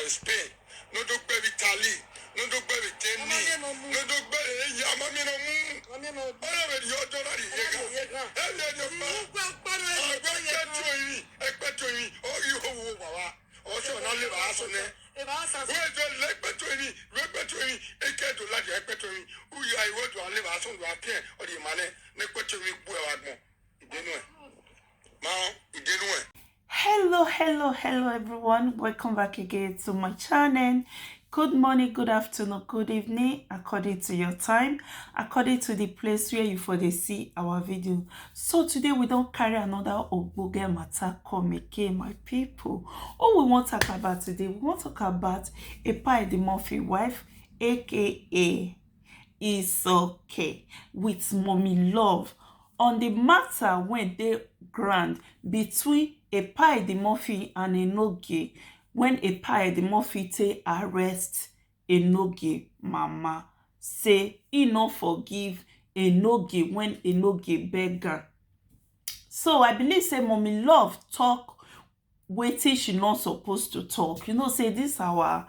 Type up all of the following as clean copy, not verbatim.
Spain, no do baby Italy, no do baby Kenny, no do baby Yamamino Moon, all of your dollar. Also, not live as on there. If I say, let between a cat to like a between who you I want to live as on your appear or the money, neck between Hello everyone, welcome back again to my channel. Good morning, good afternoon, good evening, according to your time, according to the place where you for the see our video. So today we don't carry another ogboge matter come again, my people. What we want to talk about today, we want to talk about Epa the Murphy wife, aka Is Okay, with Mommy Love, on the matter when they grand between Epa the Murphy and enogie, when Epa the Murphy take arrest enogie mama, say he no forgive enogie when enogie beg her. So I believe say Mommy Love talk wetin she not supposed to talk. You know, say this our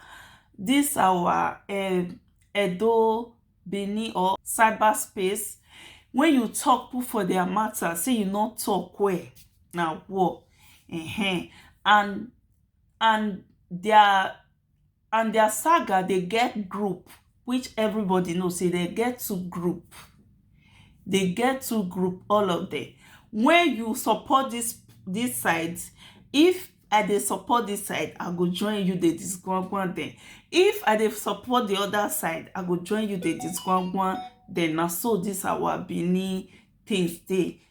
Edo Benin or cyberspace. When you talk put for their matter, say you not talk well. Now what? And their saga, they get group, which everybody knows. Say they get two group. They get two group, all of them. When you support this sides, if I dey support this side, I go join you the disgwangwan then. If I dey support the other side, I go join you the disgwangwan then. Now so this our Benin things dey.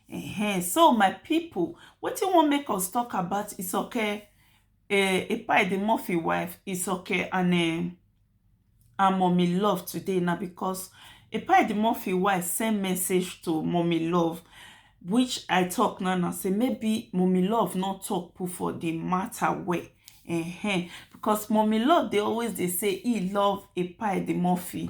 So my people, what you want make us talk about is okay. Epa the Murphy wife is okay, and Mommy Love today now, because Epa the Murphy wife send message to Mommy Love, which I talk now say maybe Mommy Love not talk put for the matter way. Because Mommy Love they say he love Epa the Murphy.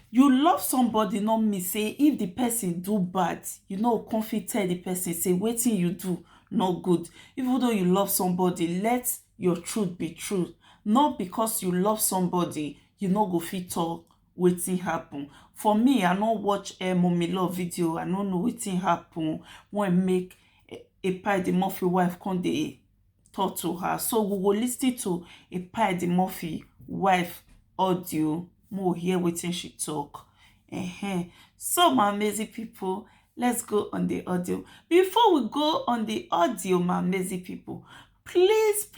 You love somebody, not me say if the person do bad, you know, confident tell the person say wetin you do not good. Even though you love somebody, let your truth be true. Not because you love somebody, you no go fit talk wetin happen. For me, I no watch Mommy Love video. I no know wetin happen when make Epa the Murphy wife come dey talk to her. So we will listen to Epa the Murphy wife audio. More hear wetin she talk. So my amazing people, let's go on the audio. Before we go on the audio, my amazing people, please,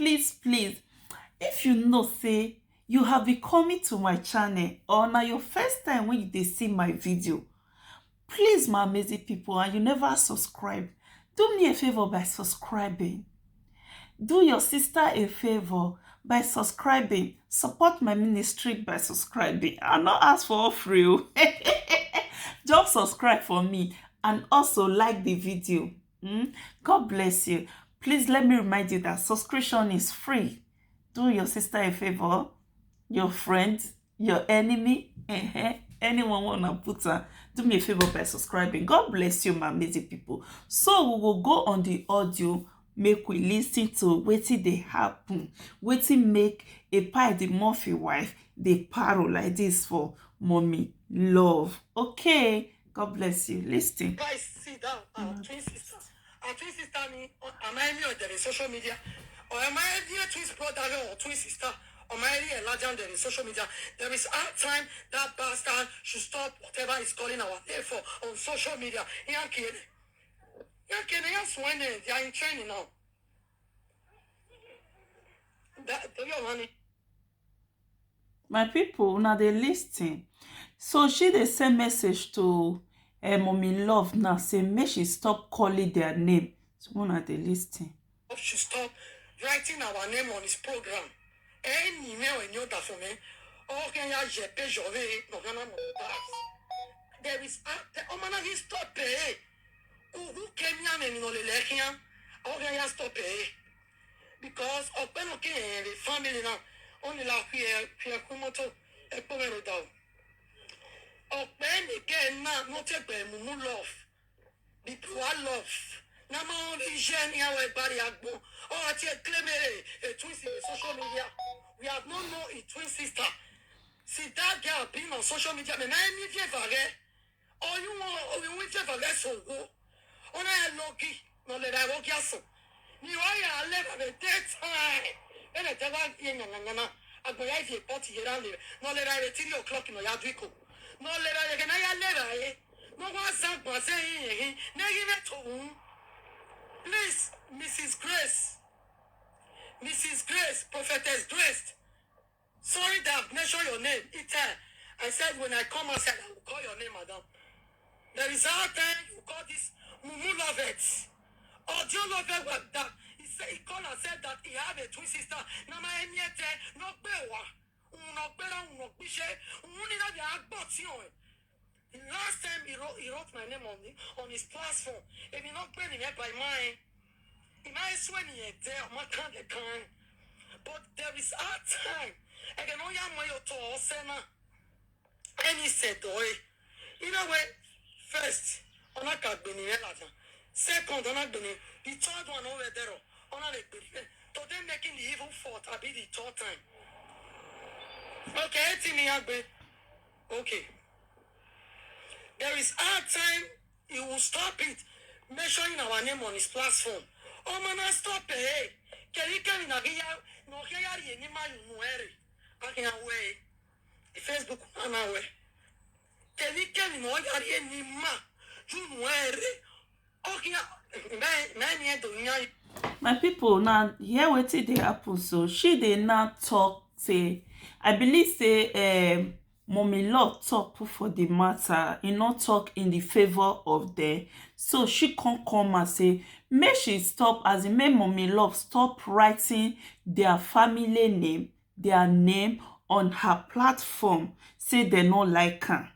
if you know say you have been coming to my channel or now your first time when you see my video, please, my amazing people, and you never subscribe, do me a favor by subscribing. Do your sister a favor by subscribing. Support my ministry by subscribing. I'll not ask for free. Just subscribe for me and also like the video. God bless you. Please let me remind you that subscription is free. Do your sister a favor, your friend, your enemy, anyone wanna put her, do me a favor by subscribing. God bless you, my amazing people. So we will go on the audio, make we listen to wetin dey happen, wetin make Epa the Murphy wife dey parole like this for Mommy Love. Okay, God bless you. Listen. Guys, sit down. Our twin sister. Our twin sister, am I on the social media? Or am I a twin brother or twin sister? Or am I larger on the social media? There is a time that bastard should stop whatever he's calling our name for on social media. They are in training now. My people, now they listen. So she dey send message to Mommy Love now, say make she stop calling their name. So una dey listen. She stop writing our name on his program. Any email in your document. Okay, there is he stop pay. Who came here and no election? Okay, stop pay. Because open okay the family now. Only la fear kumoto e pomero down. Open again now, not a mumu love. The poor love. Nama only Jenny our body agbo. Oh, I claim a twist in social media. We have not known a twin sister. See that girl being on social media, me na me vie vare. Or you want we vie vare so go. Ona ya logi, no le da logi aso. Ni wa ya le ba be time. Ele te wa ye nyanya. Agboya if you pot here and no le da 3 o'clock no ya dwiko. No le da ye na ya le da ye. No wa san pa say yin. Na give it to. Please, Mrs. Grace, Prophetess Grace. Sorry that I've mentioned your name. I said when I come outside, I will call your name, madam. There is a time you call this Mumu Lovett. Audio Lovett was that. He called and said that he had a twin sister. Nama Emiete, no bewa. Last time he wrote my name on his platform. If you're not paying it by mine, he might swear me there, my kind of kind. But there is a time. I can only have my auto, Sena. And he said, you know what? First, on a cat being in second, on a being the third one over there. On a to them making the evil fault, I'll be the third time. Okay, tell me, okay. There is a time he will stop it, mentioning our name on his platform. Oh man, stop it. Hey, can you come in a via? No, here are you, I can away. The Facebook on our way. Can you come in all your enima? You wear okay, man, doing. My people, now here wetin dey happen. So she dey now talk say, I believe say mommy love talk for the matter, e no talk in the favor of them. So she come and say make she stop, as in make mommy love stop writing their family name, their name on her platform. Say they no like her.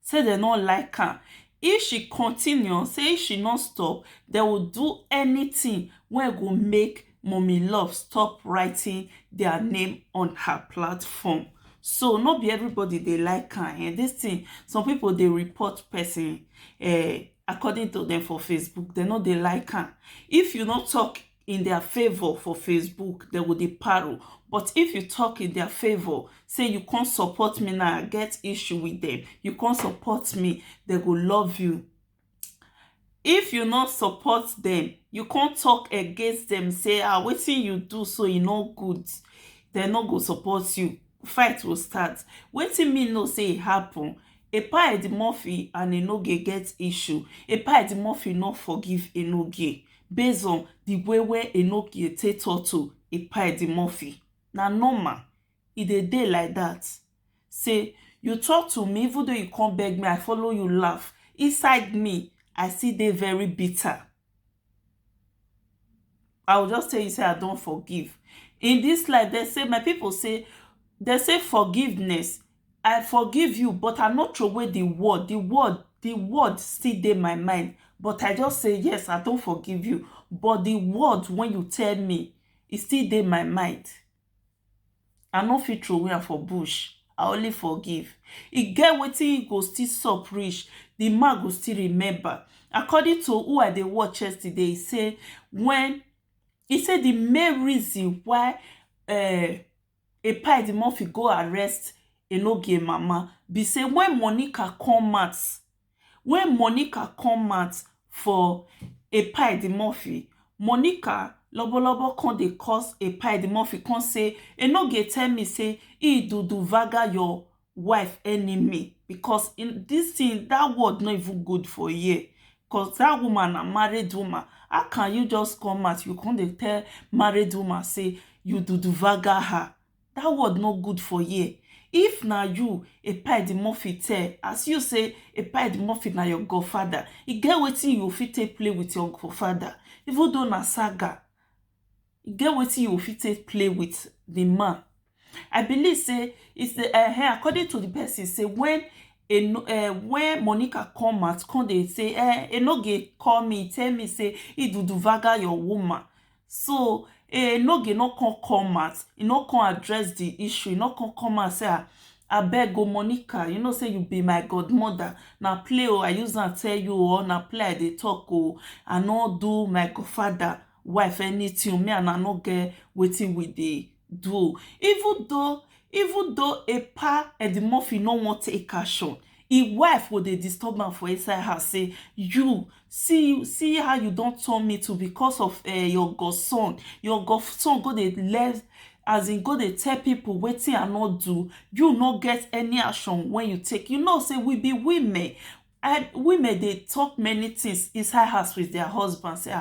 Say they no like her. If she continue, say if she not stop, they will do anything wey go make mommy love stop writing their name on her platform. So not be everybody they like her. And this thing, some people they report person according to them for Facebook. They know they like her. If you not talk in their favor for Facebook, they will depart. But if you talk in their favor, say you can't support me now, I get issue with them, you can't support me, they will love you. If you not support them, you can't talk against them, say wetin you do so e no good, they not go support you. Fight will start. Wetin me know say e happen. Epa Edimorphy and Enogie get issue. Epa Edimorphy not forgive Enogie based on the way where Enogie take to Epa Edimorphy. Na normal. E dey like that. Say you talk to me, even though you come beg me, I follow you laugh. Inside me, I see they very bitter. I will just tell you say I don't forgive. In this life, they say, my people say, they say forgiveness. I forgive you, but I not throw away the word. The word still dey my mind. But I just say, yes, I don't forgive you. But the word, when you tell me, it still dey my mind. I no fit throw away for bush. I only forgive. E get wetin e go still sup reach. The man go still remember. According to who I dey watch yesterday, he say the main reason why Epa Edimorphy go arrest Enogie mama be say when Monica come out for Epa Edimorphy, Monica lobolobo come dey cause Epa Edimorphy come say Enogie tell me say he do vaga your wife enemy, because in this thing that word not even good for you, because that woman a married woman. How can you just come out, you come dey tell married woman say you do vaga her? That word not good for you. If na you Epa Edimorphy tell, as you say Epa Edimorphy na your godfather, e get wetin you fit take play with your godfather. Even though na saga, e get wetin you fit take play with the man. I believe say it's the according to the person say when Monica come out, come they say Enogie call me, tell me say he do vaga your woman. So Enogie not come out, he not come address the issue, he not come out say I beg go Monica, you know say you be my godmother. Now play I use and tell you or na play they talk I not do my godfather wife anything, me and I not get waiting with the do. Even though a pa Eddie Murphy no wan take action, his wife go dey disturb am for inside house say, you see how you don turn me to because of your godson. Your godson go dey let, as in go dey tell people wetin I no do. You no get any action when you take. You know say we be women, and women dey talk many things inside house with their husband. Say,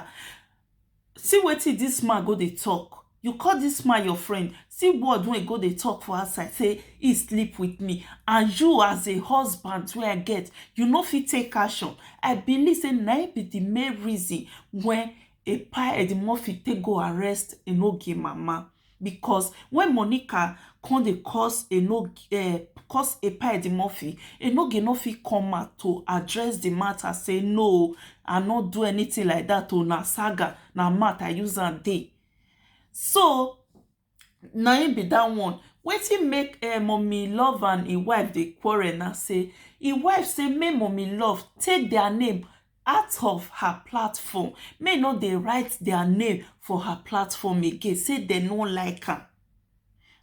see wetin dis man go dey talk. You call dis man your friend. See word wey go dey talk for outside say he sleep with me, and you as a husband wey I get, you no fit take action. I believe say na it be the main reason when a pa Eddie Murphy take go arrest enogie mama, because when Monica come dey cause a pa Eddie Murphy, enogie no fit come out to address the matter, say no, I no do anything like that. Oh, na saga, na mouth I use am dey. So na him be that one. Wetin make Mommy Love and him wife dey quarrel na say him wife say make Mommy Love take their name out of her platform, make no dey write their name for her platform again, say dem no like am.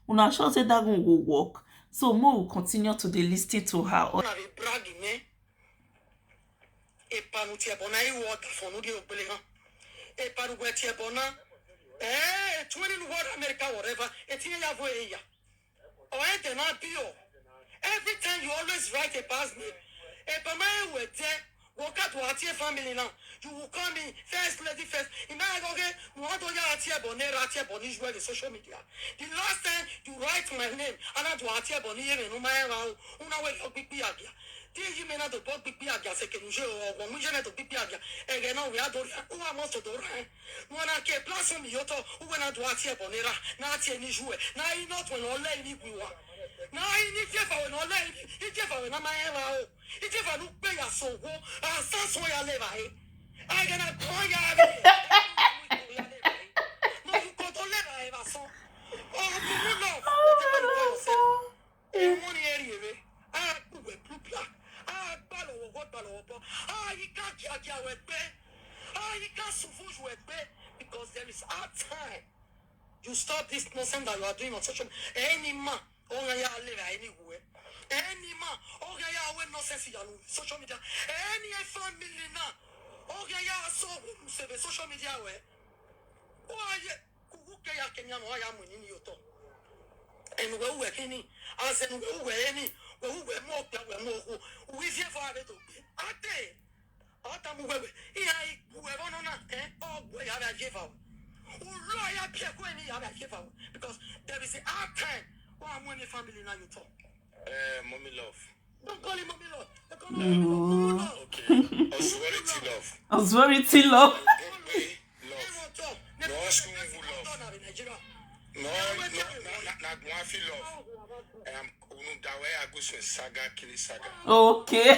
Una sure say that one go work? So more will continue to dey lis ten to her. Every time you always write a past name. Walk out to our family now. You will call me first lady first. In my okay, the social media. The last time you write my name, and I do Atia Bonnie and Una way of big Piagia. Did you mean not the book big Piagia second show or one mission to big Piagia? Again, we are doing who are most of the rain. When I kept plus on Yoto, who went out to Atia Bonera, not any joy. Now you not when all lady we want. Now I need you for an old lady. It's for an amount. It's for no pay a so go. That's why I live. I cannot call you. No, you got to live. I have a son. Oh, you know. Money area. I put a blue black. I ballow what ballow. You can't get with bed. You can't suppose with bed because there is our time. You stop this nonsense that you are doing on social media. Any man. Anywhere. Any man, nonsense on social media. Any family now, so social media where. Why who can you know I am in your talk? And where we're any, as in where we're any, where we're more, we hear for it. I tell Autumn, whoever on that, oh, we have a give out. Because there is a hard time. I'm when family now you talk. Mommy Love. Don't call him Mommy Love. Mommy Love. Okay. Authority Love. Authority Love. No school love. No, Guafi Love. Dawe Agus Saga Kili Saga. Okay.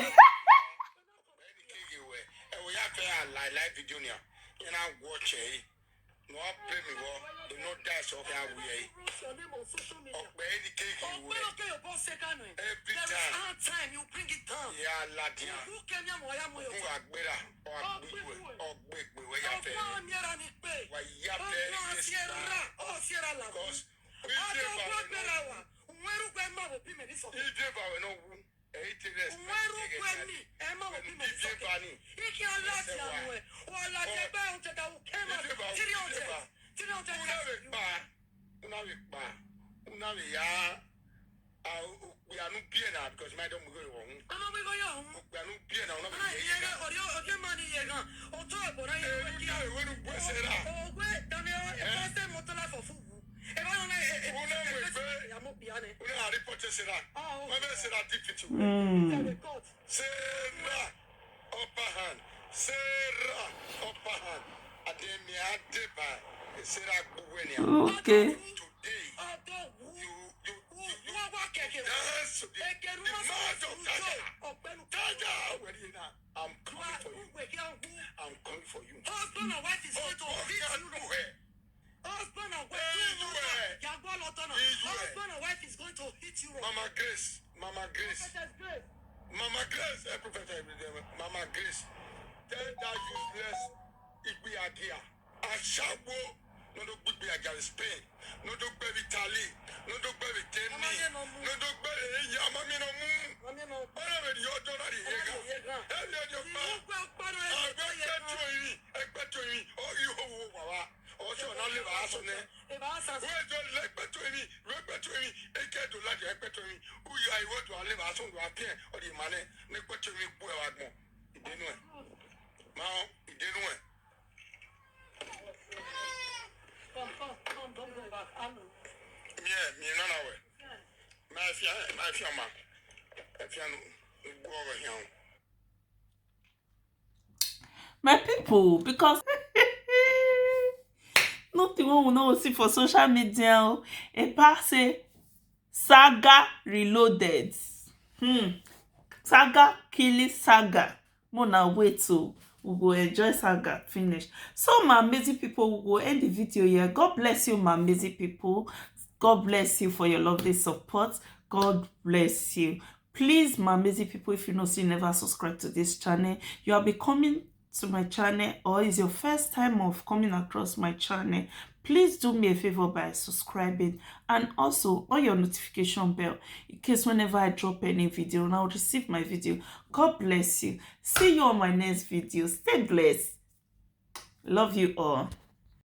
We have a live video now. You know, watch it. No, play me well. You know that's okay. We ogbeide cake you every time you bring it down. Yeah, ladia. Who can you know? Who agbera or ogbeide we ya fe. Why ya fe? Oh, Sierra la. Because we are not being out because my don't go wrong. We are not being out. Okay. I'm coming for you. Husband and wife is going to hit you. Husband and wife is going to hit you. Mama Grace. Mama Grace, Mama Grace. Tell that useless Igbiagia. Ashabo. No do Igbiagia Spain. No do baby time. If I ask, where don't let between me, and get to like a between who you are, what to live as soon as appear or the money, make between me, boy, I know. It didn't win. Now, it didn't win. Come, don't go back. I know. Yeah, me none of it. My fiancé, if you go over here. My people, because nothing one will not see for social media about say saga reloaded. Saga killing saga. More na wait to we go enjoy saga finish. So my amazing people, we go end the video here. God bless you, my amazing people. God bless you for your lovely support. God bless you. Please, my amazing people, if you know, so you never subscribe to this channel, you are becoming to my channel or is your first time of coming across my channel, please do me a favor by subscribing and also on your notification bell in case whenever I drop any video and I'll receive my video. God bless you. See you on my next video. Stay blessed. Love you all.